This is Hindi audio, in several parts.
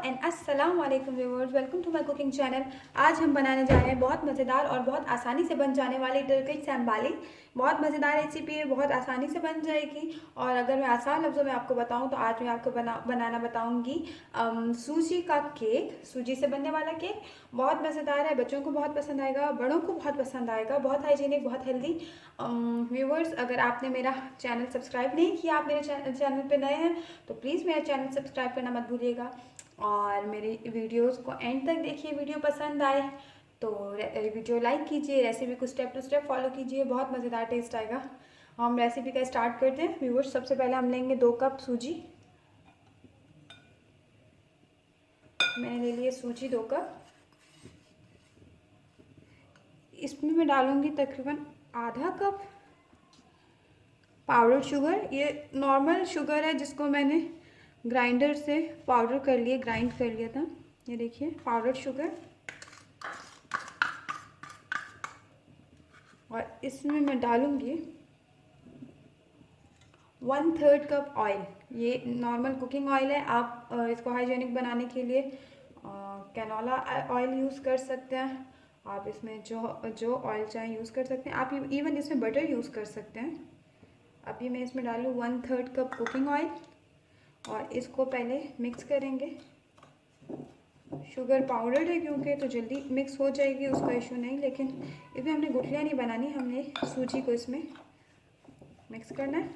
एंड अस्सलाम वालेकुम viewers, welcome to my cooking channel. आज हम बनाने जा रहे हैं बहुत मज़ेदार और बहुत आसानी से बन जाने वाली टर्किश सैम्बाली। बहुत मज़ेदार रेसिपी है, बहुत आसानी से बन जाएगी। और अगर मैं आसान लफ्ज़ों में आपको बताऊं तो आज मैं आपको बनाना बताऊंगी सूजी का केक, सूजी से बनने वाला केक। बहुत मज़ेदार है, बच्चों को बहुत पसंद आएगा, बड़ों को बहुत पसंद आएगा, बहुत हाइजीनिक, बहुत हेल्दी। व्यूअर्स, अगर आपने मेरा चैनल सब्सक्राइब नहीं किया, आप मेरे चैनल पर नए हैं तो प्लीज़ मेरा चैनल सब्सक्राइब करना मत भूलिएगा और मेरी वीडियोस को एंड तक देखिए। वीडियो पसंद आए तो वीडियो लाइक कीजिए, रेसिपी को स्टेप टू स्टेप फॉलो कीजिए, बहुत मज़ेदार टेस्ट आएगा। हम रेसिपी का स्टार्ट करते हैं व्यूअर्स। सबसे पहले हम लेंगे 2 कप सूजी। मैंने ले लिए सूजी 2 कप। इसमें मैं डालूंगी तकरीबन आधा कप पाउडर शुगर। ये नॉर्मल शुगर है जिसको मैंने ग्राइंडर से पाउडर कर लिए, ग्राइंड कर लिया था। ये देखिए पाउडर शुगर। और इसमें मैं डालूंगी 1/3 कप ऑयल। ये नॉर्मल कुकिंग ऑयल है। आप इसको हाइजीनिक बनाने के लिए कैनोला ऑयल यूज़ कर सकते हैं। आप इसमें जो ऑयल चाहें यूज़ कर सकते हैं। आप इवन इसमें बटर यूज़ कर सकते हैं। अभी मैं इसमें डालूँ 1/3 कप कुकिंग ऑयल और इसको पहले मिक्स करेंगे। शुगर पाउडर है क्योंकि तो जल्दी मिक्स हो जाएगी, उसका इशू नहीं। लेकिन इसमें हमने गुठलियाँ नहीं बनानी, हमने सूजी को इसमें मिक्स करना है।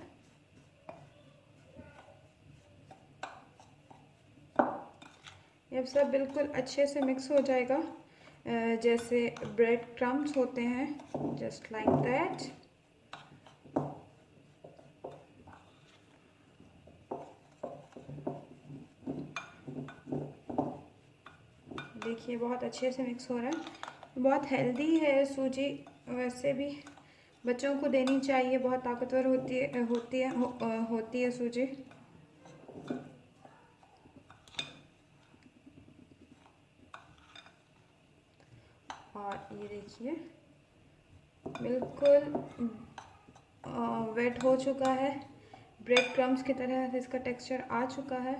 ये सब बिल्कुल अच्छे से मिक्स हो जाएगा, जैसे ब्रेड क्रम्स होते हैं, जस्ट लाइक दैट। देखिए बहुत अच्छे से मिक्स हो रहा है। बहुत हेल्दी है सूजी, वैसे भी बच्चों को देनी चाहिए, बहुत ताकतवर होती है सूजी। और ये देखिए बिल्कुल वेट हो चुका है, ब्रेड क्रम्स की तरह इसका टेक्सचर आ चुका है।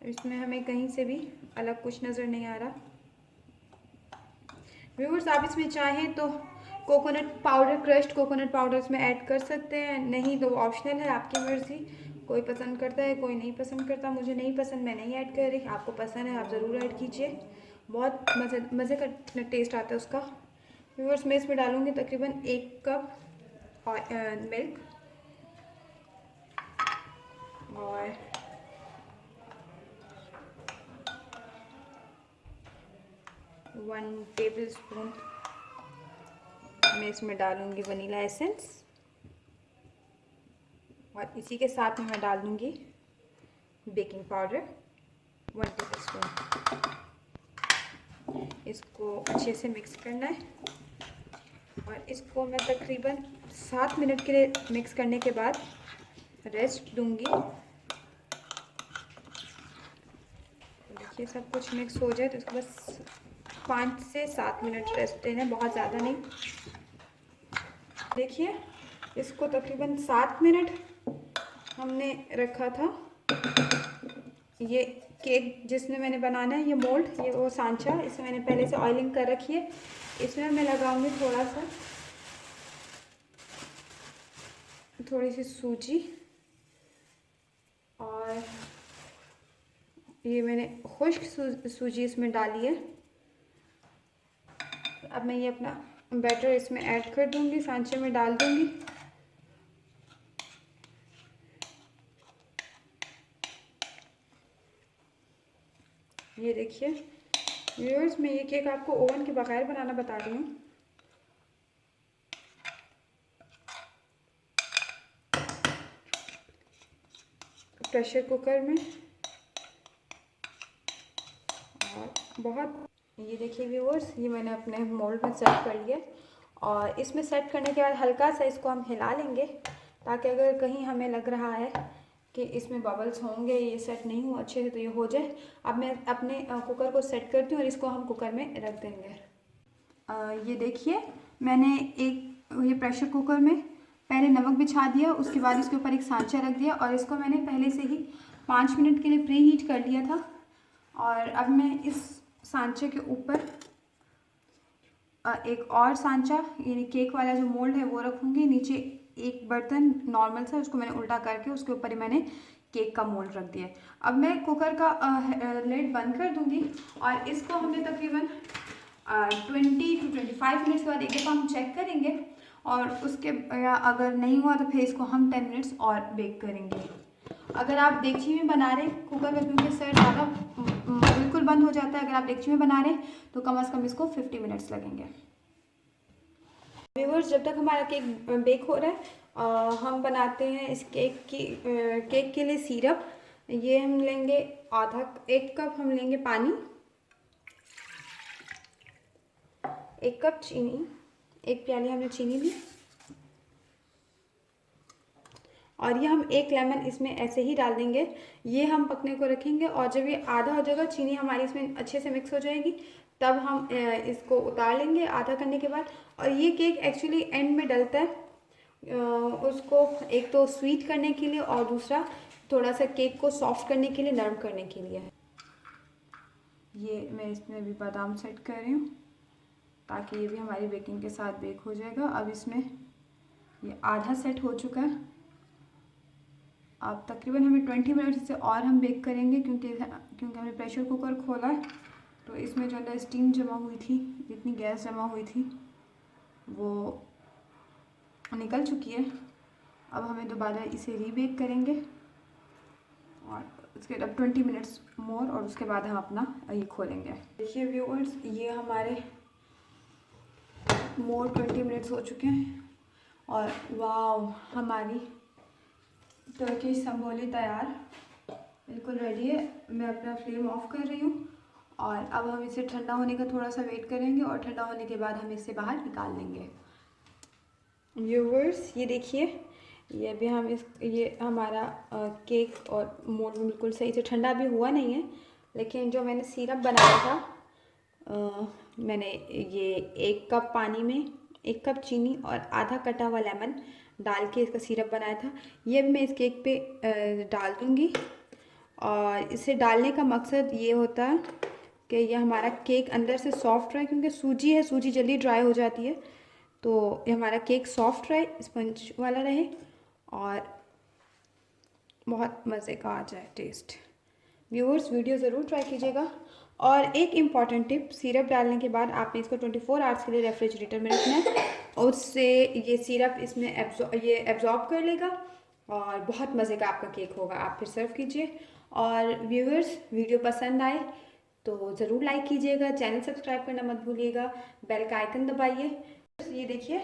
इसमें हमें कहीं से भी अलग कुछ नज़र नहीं आ रहा। व्यूअर्स, आप इसमें चाहें तो coconut powder, crushed coconut powder इसमें ऐड कर सकते हैं, नहीं तो ऑप्शनल है, आपकी मर्ज़ी। कोई पसंद करता है, कोई नहीं पसंद करता। मुझे नहीं पसंद, मैं नहीं ऐड कर रही। आपको पसंद है, आप ज़रूर ऐड कीजिए, बहुत मज़े का टेस्ट आता है उसका। व्यूअर्स, मैं इसमें डालूँगी तकरीबन 1 कप मिल्क और 1 टेबल स्पून मैं इसमें डालूँगी वनीला एसेंस। और इसी के साथ में मैं डाल दूँगी बेकिंग पाउडर 1 टेबल स्पून। इसको अच्छे से मिक्स करना है और इसको मैं तकरीबन 7 मिनट के लिए मिक्स करने के बाद रेस्ट दूँगी। देखिए सब कुछ मिक्स हो जाए तो इसको बस 5 से 7 मिनट रेस्ट देना, बहुत ज़्यादा नहीं। देखिए इसको तकरीबन 7 मिनट हमने रखा था। ये केक जिसमें मैंने बनाना है, ये मोल्ड, ये वो सांचा, इसमें मैंने पहले से ऑयलिंग कर रखी है। इसमें मैं लगाऊंगी थोड़ी सी सूजी और ये मैंने खुश्क सूजी इसमें डाली है। अब मैं ये अपना बैटर इसमें ऐड कर दूंगी, सांचे में डाल दूंगी। ये देखिए व्यूअर्स, मैं ये केक आपको ओवन के बगैर बनाना बता रही हूँ। प्रेशर कुकर में और बहुत, ये देखिए व्यूअर्स, ये मैंने अपने मोल्ड में सेट कर लिया। और इसमें सेट करने के बाद हल्का सा इसको हम हिला लेंगे ताकि अगर कहीं हमें लग रहा है कि इसमें बबल्स होंगे, ये सेट नहीं हुआ अच्छे से, तो ये हो जाए। अब मैं अपने कुकर को सेट करती हूँ और इसको हम कुकर में रख देंगे। ये देखिए मैंने ये प्रेशर कुकर में पहले नमक बिछा दिया, उसके बाद इसके ऊपर एक सांचा रख दिया और इसको मैंने पहले से ही 5 मिनट के लिए प्री हीट कर लिया था। और अब मैं इस सांचे के ऊपर एक और सांचा यानी केक वाला जो मोल्ड है वो रखूँगी। नीचे एक बर्तन नॉर्मल सा, उसको मैंने उल्टा करके उसके ऊपर ही मैंने केक का मोल्ड रख दिया है। अब मैं कुकर का लिड बंद कर दूँगी और इसको हमें तकरीबन 20 to 25 मिनट्स के बाद एक दफ़ा हम चेक करेंगे और उसके अगर नहीं हुआ तो फिर इसको हम 10 मिनट्स और बेक करेंगे। अगर आप देगची में बना रहे कुकर में, क्योंकि सर ज़्यादा बिल्कुल बंद हो जाता है, अगर आप देगची में बना रहे तो कम से कम इसको 50 मिनट्स लगेंगे। व्यूअर्स, जब तक हमारा केक बेक हो रहा है हम बनाते हैं इस केक के लिए सिरप। ये हम लेंगे एक कप हम लेंगे पानी, 1 कप चीनी, 1 प्याली हमने चीनी ली और ये हम 1 लेमन इसमें ऐसे ही डाल देंगे। ये हम पकने को रखेंगे और जब ये आधा हो जाएगा, चीनी हमारी इसमें अच्छे से मिक्स हो जाएगी, तब हम इसको उतार लेंगे आधा करने के बाद। और ये केक एक्चुअली एंड में डलता है, उसको एक तो स्वीट करने के लिए और दूसरा थोड़ा सा केक को सॉफ्ट करने के लिए, नरम करने के लिए। ये मैं इसमें भी बादाम सेट कर रही हूँ ताकि ये भी हमारी बेकिंग के साथ बेक हो जाएगा। अब इसमें ये आधा सेट हो चुका है। अब तकरीबन हमें 20 मिनट से और हम बेक करेंगे क्योंकि हमने प्रेशर कुकर खोला है तो इसमें जो अंदर स्टीम जमा हुई थी, जितनी गैस जमा हुई थी वो निकल चुकी है। अब हमें दोबारा इसे रीबेक करेंगे और उसके अब 20 मिनट्स मोर और उसके बाद हम अपना ये खोलेंगे। देखिए व्यूअर्स, ये हमारे मोर 20 मिनट्स हो चुके हैं और वाव, हमारी टर्किश संबोली तैयार, बिल्कुल रेडी है। मैं अपना फ्लेम ऑफ कर रही हूँ और अब हम इसे ठंडा होने का थोड़ा सा वेट करेंगे और ठंडा होने के बाद हम इसे बाहर निकाल लेंगे। व्यूअर्स, ये देखिए, ये अभी हम ये हमारा केक और मोल्ड बिल्कुल सही से ठंडा भी हुआ नहीं है, लेकिन जो मैंने सिरप बनाया था मैंने ये 1 कप पानी में 1 कप चीनी और आधा कटा हुआ लेमन डाल के इसका सिरप बनाया था, ये भी मैं इस केक पे डाल दूँगी। और इसे डालने का मकसद ये होता है कि ये हमारा केक अंदर से सॉफ्ट रहे, क्योंकि सूजी है, सूजी जल्दी ड्राई हो जाती है, तो ये हमारा केक सॉफ्ट रहे, स्पंज वाला रहे और बहुत मज़े का आ जाए टेस्ट। व्यूअर्स, वीडियो ज़रूर ट्राई कीजिएगा। और एक इम्पॉर्टेंट टिप, सिरप डालने के बाद आपने इसको 24 आवर्स के लिए रेफ्रिजरेटर में रखना है और उससे ये सिरप इसमें एब्जॉर्ब कर लेगा और बहुत मज़े का आपका केक होगा। आप फिर सर्व कीजिए। और व्यूअर्स, वीडियो पसंद आए तो ज़रूर लाइक कीजिएगा, चैनल सब्सक्राइब करना मत भूलिएगा, बेल का आइकन दबाइए। ये देखिए,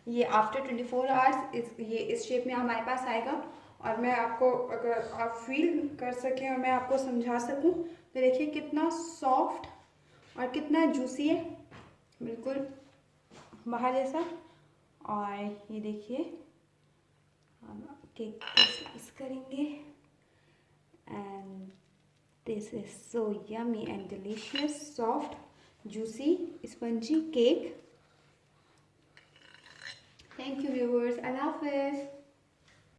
ये आफ्टर 24 आवर्स ये इस शेप में हमारे पास आएगा। और मैं आपको, अगर आप फील कर सकें और मैं आपको समझा सकूं, तो देखिए कितना सॉफ्ट और कितना जूसी है, बिल्कुल बाहर जैसा। और ये देखिए, हम केक को स्लाइस करेंगे and this is so yummy and delicious, soft juicy spongy cake. Thank you viewers, अल्लाह हाफिज़।